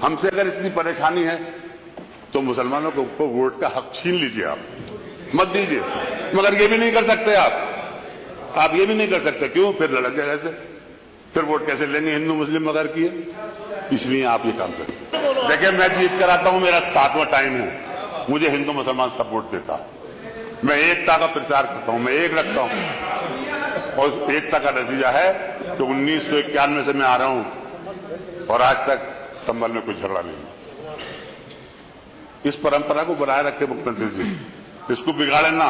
हमसे अगर इतनी परेशानी है तो मुसलमानों को वोट का हक छीन लीजिए, आप मत दीजिए। मगर ये भी नहीं कर सकते आप ये भी नहीं कर सकते। क्यों? फिर लड़क जाए ऐसे, फिर वोट कैसे लेंगे हिंदू मुस्लिम मगर किए, इसलिए आप ये काम करें। देखिए, मैं जीत कर आता हूं, मेरा 7वां टाइम है, मुझे हिंदू मुसलमान सब वोट देता है। मैं एकता का प्रचार करता हूं, मैं एक रखता हूं, और एकता का नतीजा है कि 1991 से मैं आ रहा हूं और आज तक संभल में कोई झगड़ा नहीं। इस परंपरा को बनाए रखे मुख्यमंत्री जी, इसको बिगाड़े ना।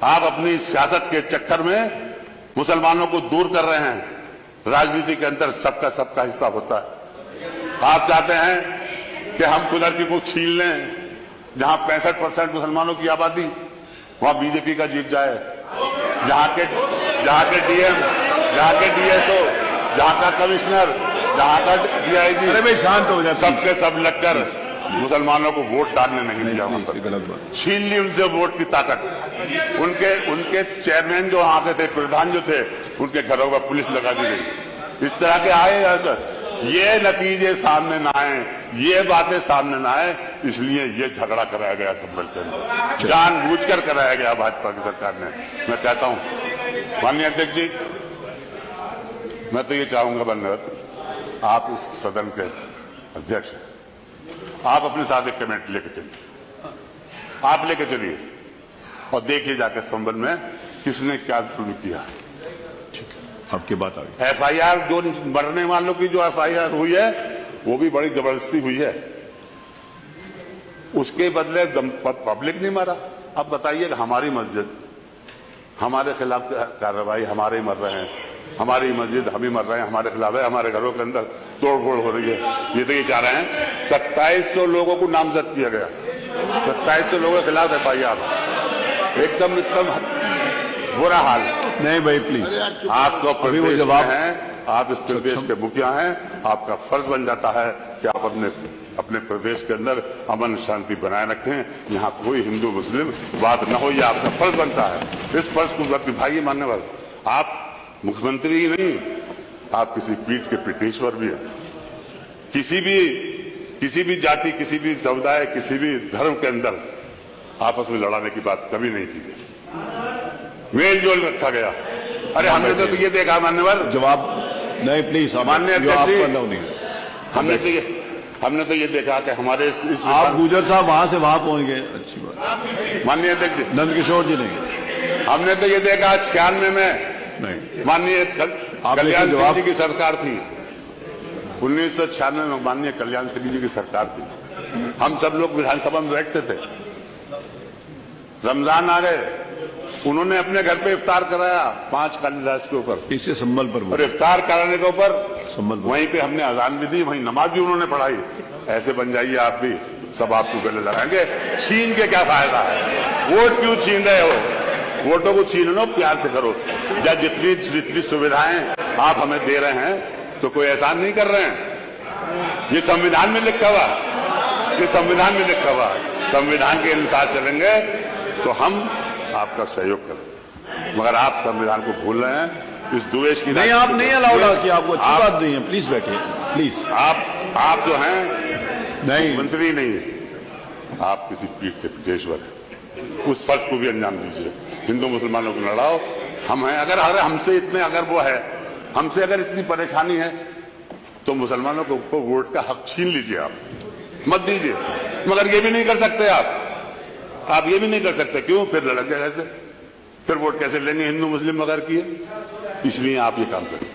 आप अपनी सियासत के चक्कर में मुसलमानों को दूर कर रहे हैं। राजनीति के अंदर सबका हिस्सा होता है। आप चाहते हैं कि हम कुदर की को छीन लें, जहां 65% मुसलमानों की आबादी, वहां बीजेपी का जीत जाए, जहां के डीएम, जहां के डीएसओ, जहां का कमिश्नर, जहां का डीआईजी, अरे भाई शांत हो जाए, सबके सब लगकर मुसलमानों को वोट डालने नहीं जाऊंगा। गलत बात। छीन ली उनसे वोट की ताकत। उनके चेयरमैन जो वहां के थे, प्रधान जो थे, उनके घरों पर पुलिस लगा दी गई। इस तरह के आए, ये नतीजे सामने ना आए, ये बातें सामने ना आए, इसलिए ये झगड़ा कराया गया संभल के अंदर, जानबूझकर कराया गया भाजपा की सरकार ने। मैं कहता हूं माननीय अध्यक्ष जी, मैं तो ये चाहूंगा बनकर, आप इस सदन के अध्यक्ष, आप अपने साथ एक कमेटी लेके चलिए, आप लेके चलिए और देखिए जाकर संबंध में किसने क्या शुरू किया। आपकी बात आ गई। एफआईआर जो मरने वालों की जो एफआईआर हुई है, वो भी बड़ी जबरदस्ती हुई है। उसके बदले पब्लिक नहीं मरा। अब बताइए, हमारी मस्जिद, हमारे खिलाफ कार्रवाई, हमारे ही मर रहे हैं, हमारी मस्जिद हम ही मर रहे हैं, हमारे खिलाफ है, हमारे घरों के अंदर तोड़फोड़ हो रही है। ये तो ये चाह रहे हैं 2700 लोगों को नामजद किया गया, 2700 लोगों के खिलाफ एफआईआर, एकदम बुरा हाल। नहीं भाई प्लीज, आप तो अभी वो जवाब हैं, आप इस प्रदेश के मुखिया हैं, आपका फर्ज बन जाता है कि आप अपने प्रदेश के अंदर अमन शांति बनाए रखें, यहाँ कोई हिंदू मुस्लिम बात न हो, यह आपका फर्ज बनता है। इस फर्ज को निभाइए। मानने वाले आप मुख्यमंत्री ही नहीं, आप किसी पीठ के पीठेश्वर भी हैं। किसी भी जाति, किसी भी समुदाय, किसी भी धर्म के अंदर आपस में लड़ाने की बात कभी नहीं की गई, मेल जोल रखा गया। अरे हमने तो ये देखा, मान्यवर जवाब नहीं प्लीज, माननीय अध्यक्ष जी, हमने तो ये देखा कि हमारे इस आप गुजर साहब वहां से वहां पहुंच गए, अच्छी बात। माननीय अध्यक्ष जी, नंदकिशोर जी नहीं, हमने तो ये देखा 96 में नहीं, माननीय कल्याण सिंह जी की सरकार थी। 1996 में माननीय कल्याण सिंह जी की सरकार थी। हम सब लोग विधानसभा में बैठते थे, रमजान आ गए, उन्होंने अपने घर पे इफ्तार कराया 5 कालिदास के ऊपर, इससे संबल पर, और इफ्तार कराने के ऊपर वहीं पे हमने अजान भी दी, वहीं नमाज भी उन्होंने पढ़ाई। ऐसे बन जाइए आप भी, सब आपको गले लगाएंगे। छीन के क्या फायदा है? वोट क्यों छीन रहे हो? वोटों को छीन लो, प्यार से करो। या जितनी सुविधाएं आप हमें दे रहे हैं, तो कोई एहसान नहीं कर रहे हैं। ये संविधान में लिखा हुआ, ये संविधान में लिखा हुआ, संविधान के अनुसार चलेंगे तो हम आपका सहयोग करें। मगर आप संविधान को भूल रहे हैं, इस द्वेष की नहीं, आप नहीं अलाउड कि आपको अच्छी बात नहीं है। प्लीज बैठिए, प्लीज। आप जो हैं नहीं, मंत्री नहीं है, आप किसी पीठ के पीठेश्वर हैं। उस फर्ज को भी अंजाम दीजिए। हिंदू मुसलमानों को लड़ाओ, हम हैं। अगर हमसे इतने, अगर वो है, हमसे अगर इतनी परेशानी है तो मुसलमानों को वोट का हक छीन लीजिए, आप मत दीजिए। मगर ये भी नहीं कर सकते आप ये भी नहीं कर सकते। क्यों? फिर लड़क जाए ऐसे, फिर वोट कैसे लेंगे हिंदू मुस्लिम मगर किए, इसलिए आप ये काम करें।